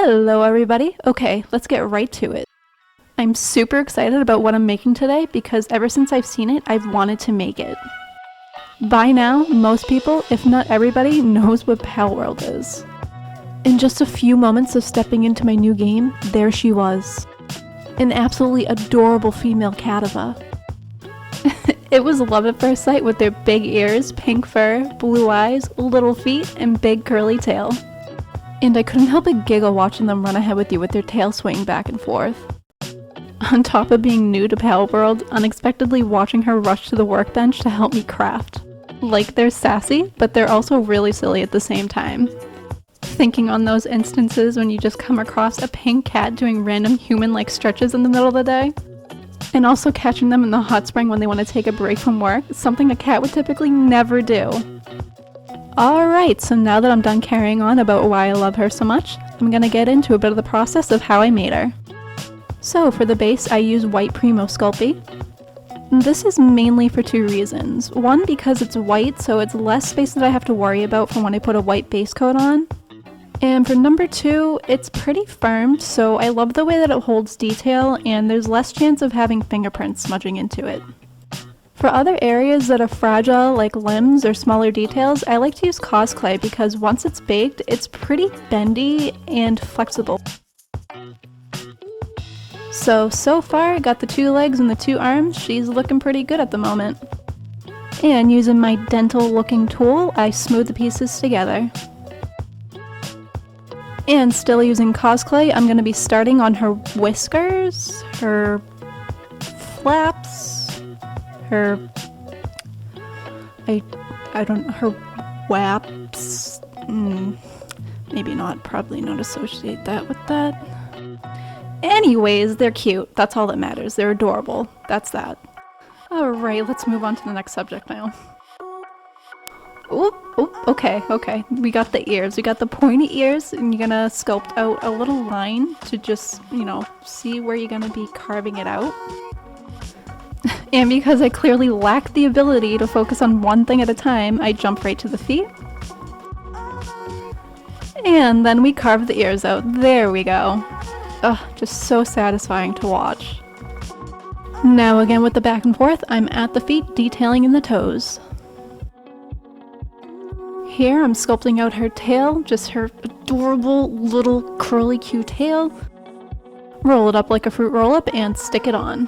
Hello everybody! Okay, let's get right to it. I'm super excited about what I'm making today because ever since I've seen it, I've wanted to make it. By now, most people, if not everybody, knows what Palworld is. In just a few moments of stepping into my new game, there she was. An absolutely adorable female Cattiva. It was love at first sight with their big ears, pink fur, blue eyes, little feet, and big curly tail. And I couldn't help but giggle watching them run ahead with you with their tail swaying back and forth. On top of being new to Palworld, unexpectedly watching her rush to the workbench to help me craft. Like, they're sassy, but they're also really silly at the same time. Thinking on those instances when you just come across a pink cat doing random human-like stretches in the middle of the day. And also catching them in the hot spring when they want to take a break from work, something a cat would typically never do. Alright, so now that I'm done carrying on about why I love her so much, I'm gonna get into a bit of the process of how I made her. So for the base, I use white Primo Sculpting. This is mainly for two reasons. One, because it's white, so it's less space that I have to worry about from when I put a white base coat on. And for number two, it's pretty firm, so I love the way that it holds detail and there's less chance of having fingerprints smudging into it. For other areas that are fragile, like limbs or smaller details, I like to use cosplay because once it's baked, it's pretty bendy and flexible. So far I got the two legs and the two arms. She's looking pretty good at the moment. And using my dental looking tool, I smooth the pieces together. And still using cosplay, I'm going to be starting on her whiskers, her flaps, her waps. Maybe not, probably not associate that with that. Anyways, they're cute. That's all that matters. They're adorable. That's that. Alright, let's move on to the next subject now. Okay. We got the ears. We got the pointy ears, and you're gonna sculpt out a little line to just, see where you're gonna be carving it out. And because I clearly lack the ability to focus on one thing at a time, I jump right to the feet. And then we carve the ears out. There we go. Ugh, just so satisfying to watch. Now again with the back and forth, I'm at the feet, detailing in the toes. Here I'm sculpting out her tail, just her adorable little curly cute tail. Roll it up like a fruit roll-up and stick it on.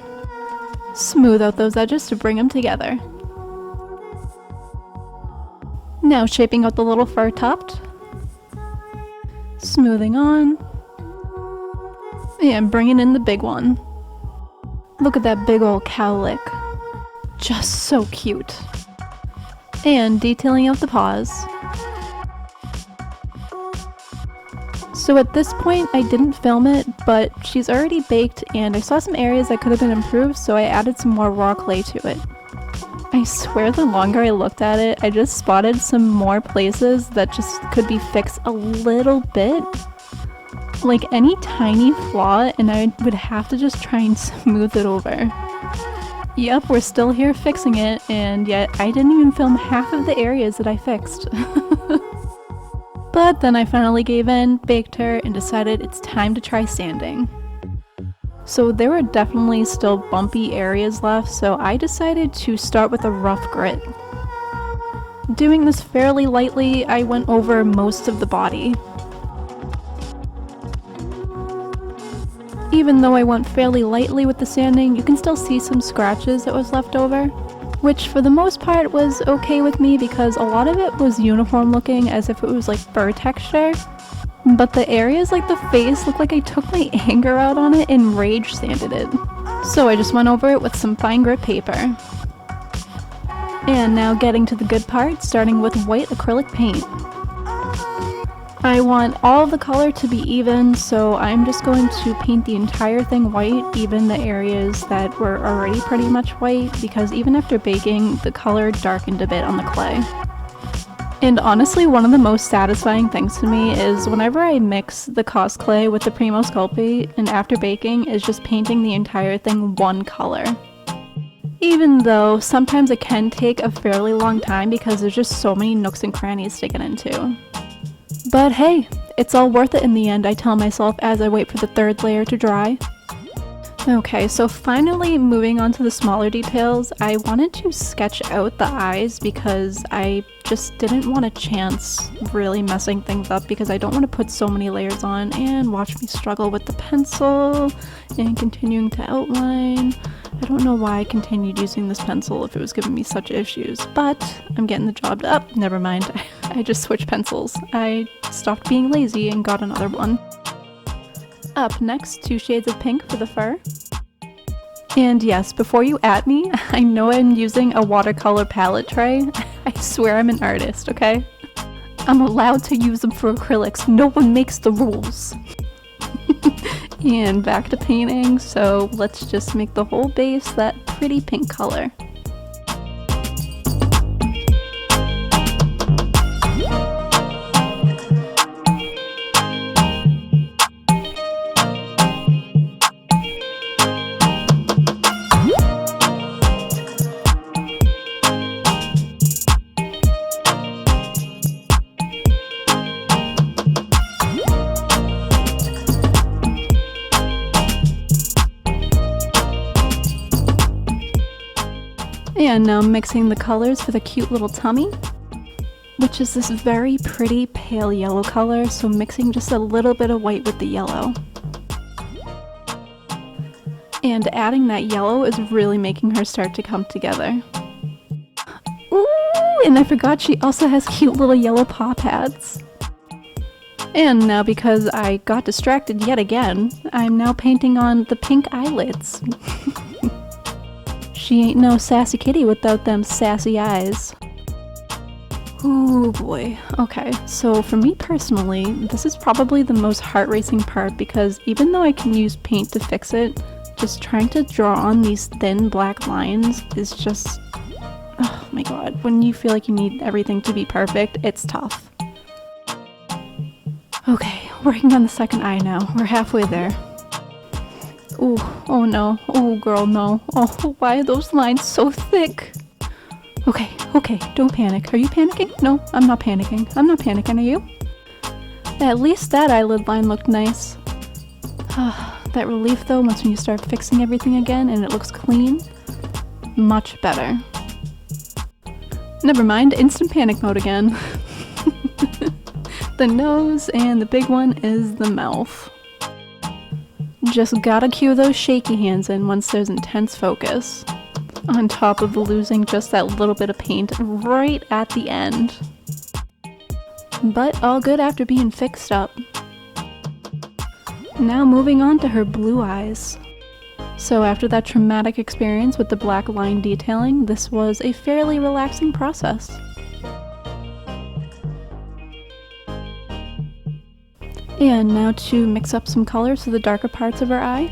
Smooth out those edges to bring them together. Now shaping out the little fur tuft. Smoothing on. And bringing in the big one. Look at that big old cowlick. Just so cute. And detailing out the paws. So at this point, I didn't film it, but she's already baked and I saw some areas that could have been improved, so I added some more raw clay to it. I swear the longer I looked at it, I just spotted some more places that just could be fixed a little bit. Like any tiny flaw, and I would have to just try and smooth it over. Yep, we're still here fixing it, and yet I didn't even film half of the areas that I fixed. But then I finally gave in, baked her, and decided it's time to try sanding. So there were definitely still bumpy areas left, so I decided to start with a rough grit. Doing this fairly lightly, I went over most of the body. Even though I went fairly lightly with the sanding, you can still see some scratches that was left over. Which for the most part was okay with me because a lot of it was uniform looking as if it was like fur texture. But the areas like the face looked like I took my anger out on it and rage sanded it. So I just went over it with some fine grit paper. And now getting to the good part, starting with white acrylic paint. I want all the color to be even, so I'm just going to paint the entire thing white, even the areas that were already pretty much white, because even after baking, the color darkened a bit on the clay. And honestly, one of the most satisfying things to me is whenever I mix the cosplay with the Primo Sculpting, and after baking, is just painting the entire thing one color. Even though sometimes it can take a fairly long time because there's just so many nooks and crannies to get into. But hey, it's all worth it in the end, I tell myself as I wait for the third layer to dry. Okay, so finally moving on to the smaller details, I wanted to sketch out the eyes because I just didn't want a chance really messing things up because I don't want to put so many layers on and watch me struggle with the pencil and continuing to outline. I don't know why I continued using this pencil if it was giving me such issues, but I'm getting the job up. Never mind, I just switched pencils. I stopped being lazy and got another one. Up next, 2 shades of pink for the fur. And yes, before you at me, I know I'm using a watercolor palette tray. I swear I'm an artist, okay? I'm allowed to use them for acrylics. No one makes the rules. And back to painting, so let's just make the whole base that pretty pink color. And now mixing the colors for the cute little tummy, which is this very pretty pale yellow color, so mixing just a little bit of white with the yellow. And adding that yellow is really making her start to come together. Ooh, and I forgot she also has cute little yellow paw pads. And now because I got distracted yet again, I'm now painting on the pink eyelids. She ain't no sassy kitty without them sassy eyes. Ooh boy. Okay, so for me personally, this is probably the most heart-racing part because even though I can use paint to fix it, just trying to draw on these thin black lines is just... oh my god, when you feel like you need everything to be perfect, it's tough. Okay, working on the second eye now. We're halfway there. Ooh, oh no. Oh girl, no. Oh, why are those lines so thick? Okay, don't panic. Are you panicking? No, I'm not panicking. I'm not panicking, are you? At least that eyelid line looked nice. That relief though, once when you start fixing everything again and it looks clean, much better. Never mind, instant panic mode again. The nose and the big one is the mouth. Just gotta cue those shaky hands in once there's intense focus. On top of losing just that little bit of paint right at the end. But all good after being fixed up. Now moving on to her blue eyes. So after that traumatic experience with the black line detailing, this was a fairly relaxing process. And now to mix up some colors for the darker parts of her eye.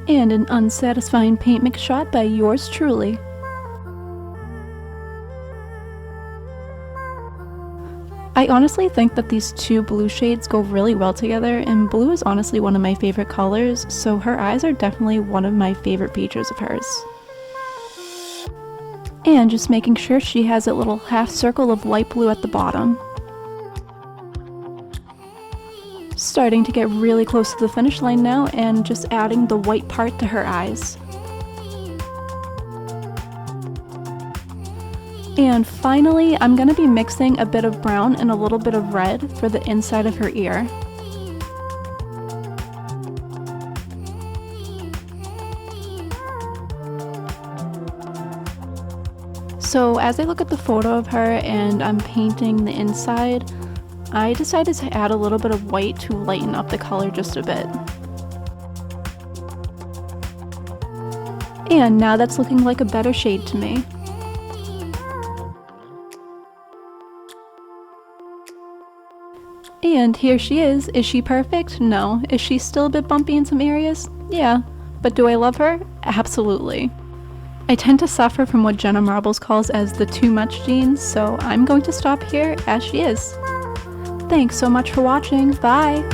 And an unsatisfying paint mix shot by yours truly. I honestly think that these two blue shades go really well together, and blue is honestly one of my favorite colors, so her eyes are definitely one of my favorite features of hers. And just making sure she has a little half circle of light blue at the bottom. Starting to get really close to the finish line now and just adding the white part to her eyes. And finally, I'm going to be mixing a bit of brown and a little bit of red for the inside of her ear. So as I look at the photo of her and I'm painting the inside, I decided to add a little bit of white to lighten up the color just a bit. And now that's looking like a better shade to me. And here she is. Is she perfect? No. Is she still a bit bumpy in some areas? Yeah. But do I love her? Absolutely. I tend to suffer from what Jenna Marbles calls as the too much genes, so I'm going to stop here as she is. Thanks so much for watching. Bye!